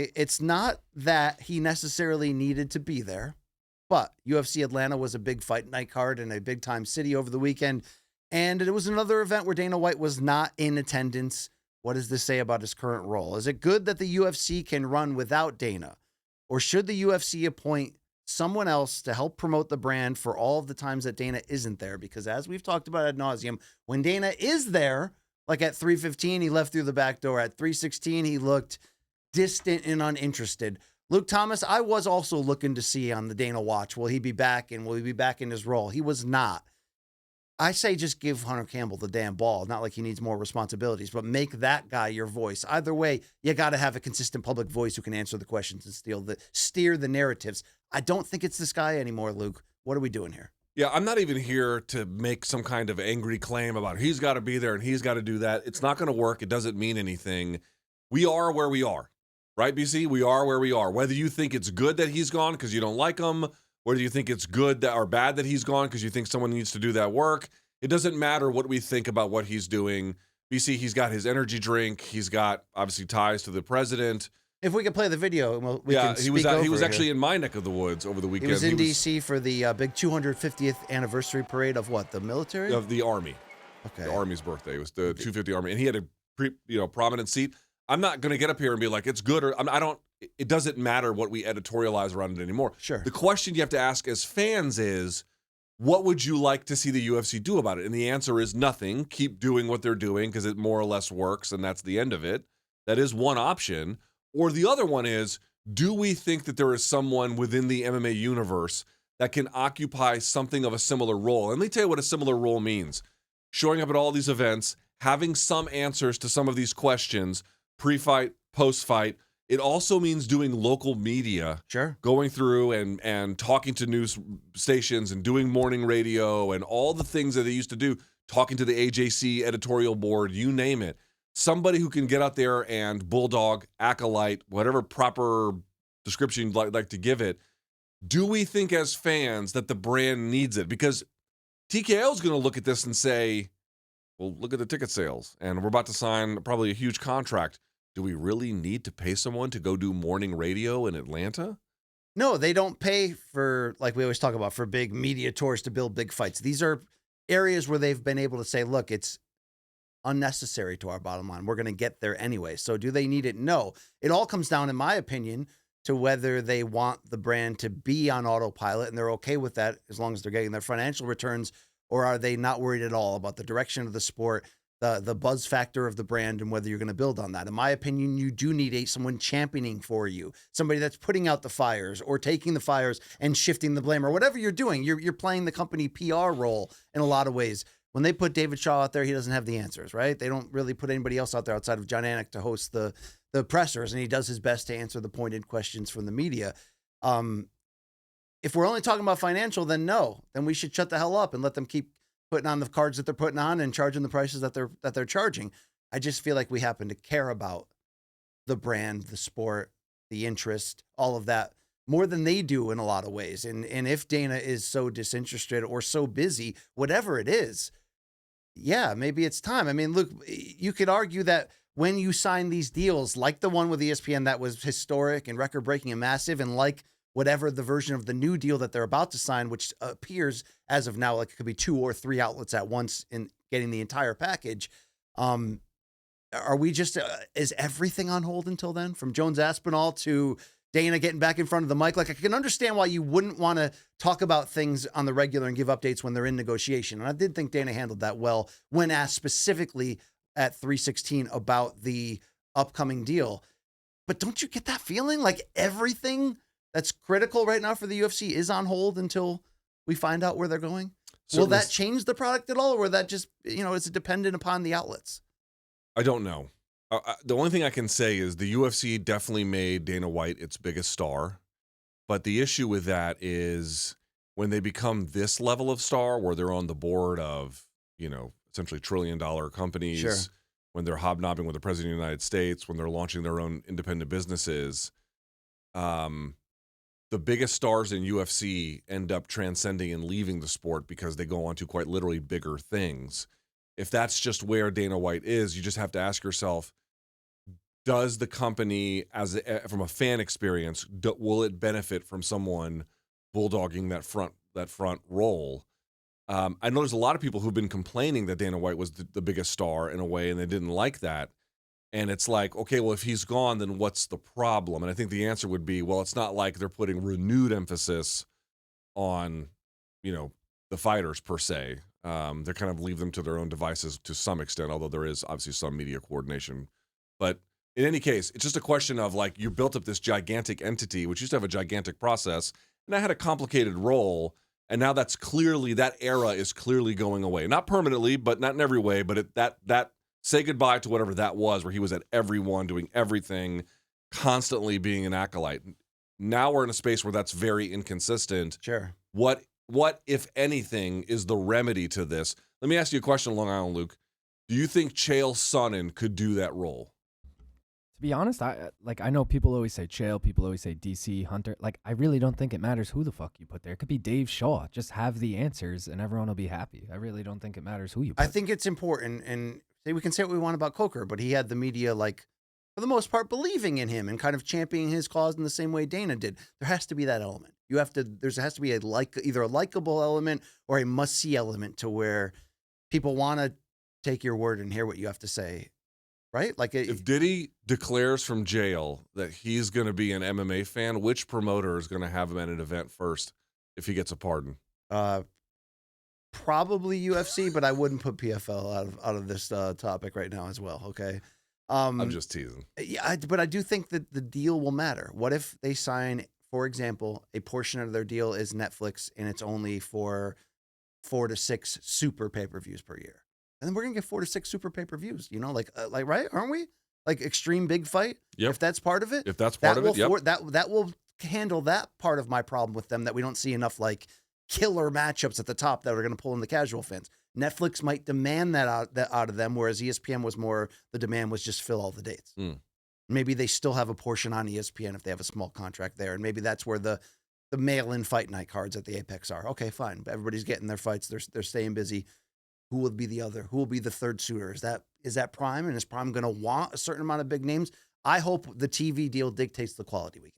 It's not that he necessarily needed to be there, but UFC Atlanta was a big fight night card in a big time city over the weekend. And it was another event where Dana White was not in attendance. What does this say about his current role? Is it good that the UFC can run without Dana? Or should the UFC appoint someone else to help promote the brand for all of the times that Dana isn't there? Because as we've talked about ad nauseum, when Dana is there, like at 3:15, he left through the back door. At 3:16, he looked distant and uninterested. Luke Thomas, I was also looking to see on the Dana watch, will he be back and will he be back in his role? He was not. I say just give Hunter Campbell the damn ball. Not like he needs more responsibilities, but make that guy your voice. Either way, you got to have a consistent public voice who can answer the questions and steer the narratives. I don't think it's this guy anymore, Luke. What are we doing here? Yeah, I'm not even here to make some kind of angry claim about he's got to be there and he's got to do that. It's not going to work. It doesn't mean anything. We are where we are, right, BC? We are where we are. Whether you think it's good that he's gone because you don't like him, whether you think it's good or bad that he's gone because you think someone needs to do that work, it doesn't matter what we think about what he's doing. BC, he's got his energy drink. He's got, obviously, ties to the president. If we could play the video, we can he was actually here. in my neck of the woods over the weekend. He was in D.C. for the big 250th anniversary parade of what? The military? Of the Army. Okay. The Army's birthday. It was the 250 Army. And he had a prominent seat. I'm not going to get up here and be like, it's good or it doesn't matter what we editorialize around it anymore. Sure. The question you have to ask as fans is, what would you like to see the UFC do about it? And the answer is nothing. Keep doing what they're doing because it more or less works, and that's the end of it. That is one option. Or the other one is, do we think that there is someone within the MMA universe that can occupy something of a similar role? And let me tell you what a similar role means. Showing up at all these events, having some answers to some of these questions, pre-fight, post-fight. It also means doing local media. Sure. Going through and talking to news stations and doing morning radio and all the things that they used to do, talking to the AJC editorial board, you name it. Somebody who can get out there and bulldog, acolyte, whatever proper description you'd like to give it. Do we think as fans that the brand needs it? Because TKO is going to look at this and say, well, look at the ticket sales, and we're about to sign probably a huge contract. Do we really need to pay someone to go do morning radio in Atlanta? No, they don't pay for, like we always talk about, for big media tours to build big fights. These are areas where they've been able to say, look, it's unnecessary to our bottom line. We're going to get there anyway. So do they need it? No. It all comes down, in my opinion, to whether they want the brand to be on autopilot and they're okay with that as long as they're getting their financial returns, or are they not worried at all about the direction of the sport, the buzz factor of the brand, and whether you're going to build on that. In my opinion, you do need someone championing for you, somebody that's putting out the fires or taking the fires and shifting the blame, or whatever you're doing. You're playing the company PR role in a lot of ways. When they put David Shaw out there, he doesn't have the answers, right? They don't really put anybody else out there outside of John Anik to host the pressers, and he does his best to answer the pointed questions from the media. If we're only talking about financial, then no. Then we should shut the hell up and let them keep putting on the cards that they're putting on and charging the prices that they're charging. I just feel like we happen to care about the brand, the sport, the interest, all of that more than they do in a lot of ways. And if Dana is so disinterested or so busy, whatever it is, yeah, maybe it's time. I mean, look, you could argue that when you sign these deals, like the one with ESPN that was historic and record-breaking and massive, and like whatever the version of the new deal that they're about to sign, which appears as of now like it could be 2 or 3 outlets at once in getting the entire package. Are we just, is everything on hold until then? From Jones Aspinall to Dana getting back in front of the mic? Like, I can understand why you wouldn't want to talk about things on the regular and give updates when they're in negotiation. And I did think Dana handled that well when asked specifically at 3:16 about the upcoming deal. But don't you get that feeling like everything that's critical right now for the UFC is on hold until we find out where they're going? Will that change the product at all? Or will that just, is it dependent upon the outlets? I don't know. The only thing I can say is the UFC definitely made Dana White its biggest star. But the issue with that is when they become this level of star, where they're on the board of, essentially $1 trillion companies, sure, when they're hobnobbing with the president of the United States, when they're launching their own independent businesses, the biggest stars in UFC end up transcending and leaving the sport because they go on to quite literally bigger things. If that's just where Dana White is, you just have to ask yourself, does the company, from a fan experience, will it benefit from someone bulldogging that front role? I know there's a lot of people who've been complaining that Dana White was the biggest star in a way, and they didn't like that. And it's like, okay, well, if he's gone, then what's the problem? And I think the answer would be, well, it's not like they're putting renewed emphasis on, the fighters per se. They kind of leave them to their own devices to some extent, although there is obviously some media coordination. But in any case, it's just a question of like, you built up this gigantic entity, which used to have a gigantic process, and that had a complicated role. And now that era is clearly going away. Not permanently, but not in every way, but that say goodbye to whatever that was, where he was at everyone, doing everything, constantly being an acolyte. Now we're in a space where that's very inconsistent. Sure. What, if anything, is the remedy to this? Let me ask you a question, Long Island Luke. Do you think Chael Sonnen could do that role? To be honest, I know people always say Chael, people always say DC, Hunter. Like, I really don't think it matters who the fuck you put there. It could be Dave Shaw. Just have the answers and everyone will be happy. I really don't think it matters who you put. I think it's important, and we can say what we want about Coker, but he had the media, like, for the most part, believing in him and kind of championing his cause in the same way Dana did. There has to be that element. There has to be either a likable element or a must-see element to where people want to take your word and hear what you have to say, right? Like, if Diddy declares from jail that he's going to be an MMA fan, which promoter is going to have him at an event first if he gets a pardon? Probably UFC, but I wouldn't put PFL out of this topic right now as well. Okay. I'm just teasing. Yeah, but I do think that the deal will matter. What if they sign, for example, a portion of their deal is Netflix and it's only for 4 to 6 super pay-per-views per year? And then we're gonna get 4 to 6 super pay-per-views. Like right? Aren't we? Like Extreme Big Fight. Yep. If that's part of it. If that's part of it, yep. That will handle that part of my problem with them, that we don't see enough like killer matchups at the top that are going to pull in the casual fans. Netflix might demand that out of them, whereas ESPN was more, the demand was just fill all the dates. Maybe they still have a portion on ESPN if they have a small contract there, and maybe that's where the mail-in fight night cards at the Apex are. Okay, fine. Everybody's getting their fights. They're staying busy. Who will be the other? Who will be the third suitor? Is that Prime? And is Prime going to want a certain amount of big names? I hope the TV deal dictates the quality we get.